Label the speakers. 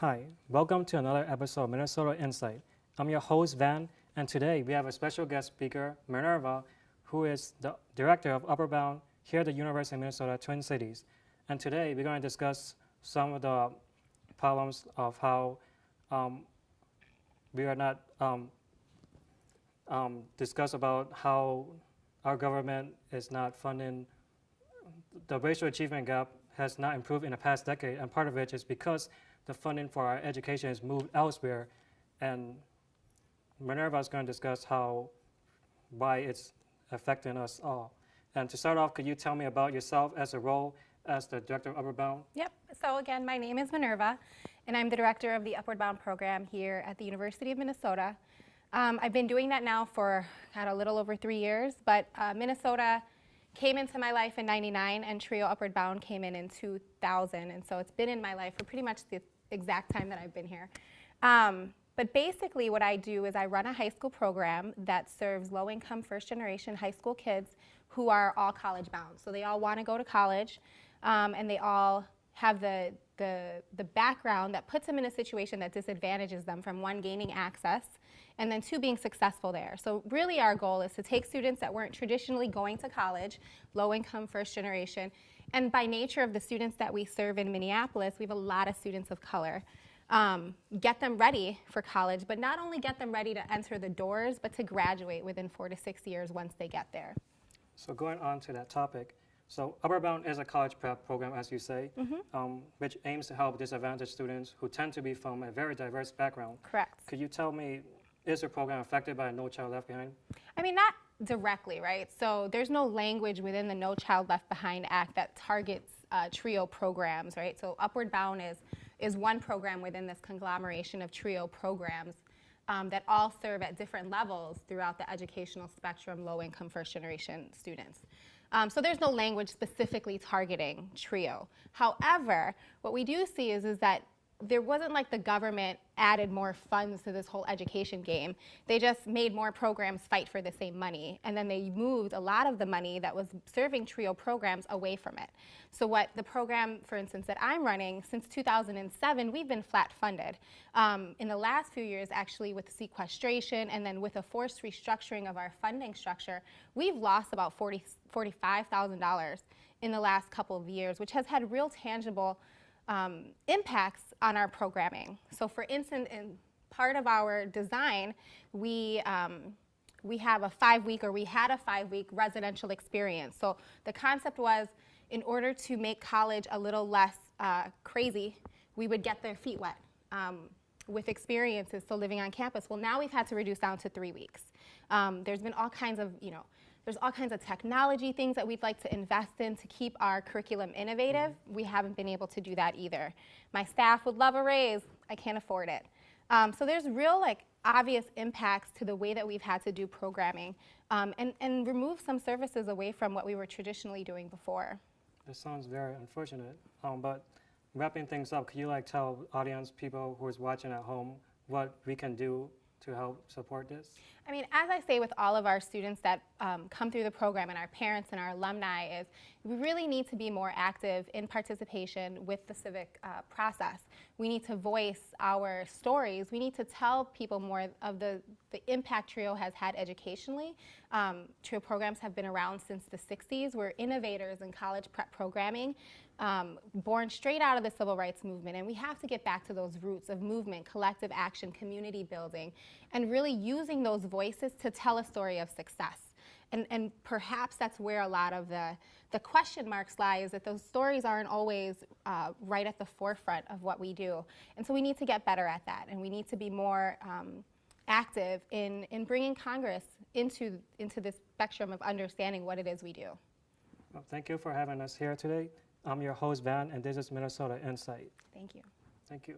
Speaker 1: Hi, welcome to another episode of Minnesota Insight. I'm your host, Van, and today we have a special guest speaker, Minerva, who is the director of Upward Bound here at the University of Minnesota Twin Cities. And today we're going to discuss some of the problems of how we are not discuss about how our government is not funding. The racial achievement gap has not improved in the past decade, and part of it is because the funding for our education has moved elsewhere, and Minerva is going to discuss why it's affecting us all. And to start off, could you tell me about yourself as a role as the director of Upward Bound?
Speaker 2: Yep. So again, my name is Minerva, and I'm the director of the Upward Bound program here at the University of Minnesota. I've been doing that now for a little over 3 years, but Minnesota came into my life in '99, and Trio Upward Bound came in 2000, and so it's been in my life for pretty much the exact time that I've been here. But basically what I do is I run a high school program that serves low-income first-generation high school kids who are all college-bound. So they all want to go to college, and they all have the background that puts them in a situation that disadvantages them from, one, gaining access, and then two, being successful there. So really our goal is to take students that weren't traditionally going to college, low-income first generation, and by nature of the students that we serve in Minneapolis, we have a lot of students of color. Get them ready for college, but not only get them ready to enter the doors, but to graduate within 4 to 6 years once they get there.
Speaker 1: So going on to that topic, so Upward Bound is a college prep program, as you say, which aims to help disadvantaged students who tend to be from a very diverse background.
Speaker 2: Correct.
Speaker 1: Could you tell me, is your program affected by No Child Left Behind?
Speaker 2: I mean, not directly, right? So there's no language within the No Child Left Behind Act that targets TRIO programs, right? So Upward Bound is one program within this conglomeration of TRIO programs that all serve at different levels throughout the educational spectrum, low-income first-generation students. So there's no language specifically targeting TRIO. However, what we do see is that there wasn't like the government added more funds to this whole education game. They just made more programs fight for the same money, and then they moved a lot of the money that was serving TRIO programs away from it. So what the program, for instance, that I'm running, since 2007, we've been flat funded. In the last few years, actually, with sequestration and then with a forced restructuring of our funding structure, we've lost about $45,000 in the last couple of years, which has had real tangible impacts on our programming. So for instance, in part of our design, we have a 5-week, or we had a 5-week residential experience. So the concept was, in order to make college a little less crazy, we would get their feet wet with experiences, so living on campus. Well, now we've had to reduce down to 3 weeks. There's been all kinds of, there's all kinds of technology things that we'd like to invest in to keep our curriculum innovative. We haven't been able to do that either. My staff would love a raise. I can't afford it. So there's real, obvious impacts to the way that we've had to do programming and remove some services away from what we were traditionally doing before.
Speaker 1: This sounds very unfortunate, but wrapping things up, could you tell audience, people who is watching at home, what we can do to help support this?
Speaker 2: I mean, as I say with all of our students that come through the program, and our parents and our alumni, is we really need to be more active in participation with the civic process. We need to voice our stories. We need to tell people more of the impact TRIO has had educationally. TRIO programs have been around since the 60s. We're innovators in college prep programming, born straight out of the civil rights movement, and we have to get back to those roots of movement, collective action, community building, and really using those voices to tell a story of success. And perhaps that's where a lot of the question marks lie, is that those stories aren't always right at the forefront of what we do. And so we need to get better at that, and we need to be more active in bringing Congress into this spectrum of understanding what it is we do.
Speaker 1: Well, thank you for having us here today. I'm your host, Van, and this is Minnesota Insight.
Speaker 2: Thank you.
Speaker 1: Thank you.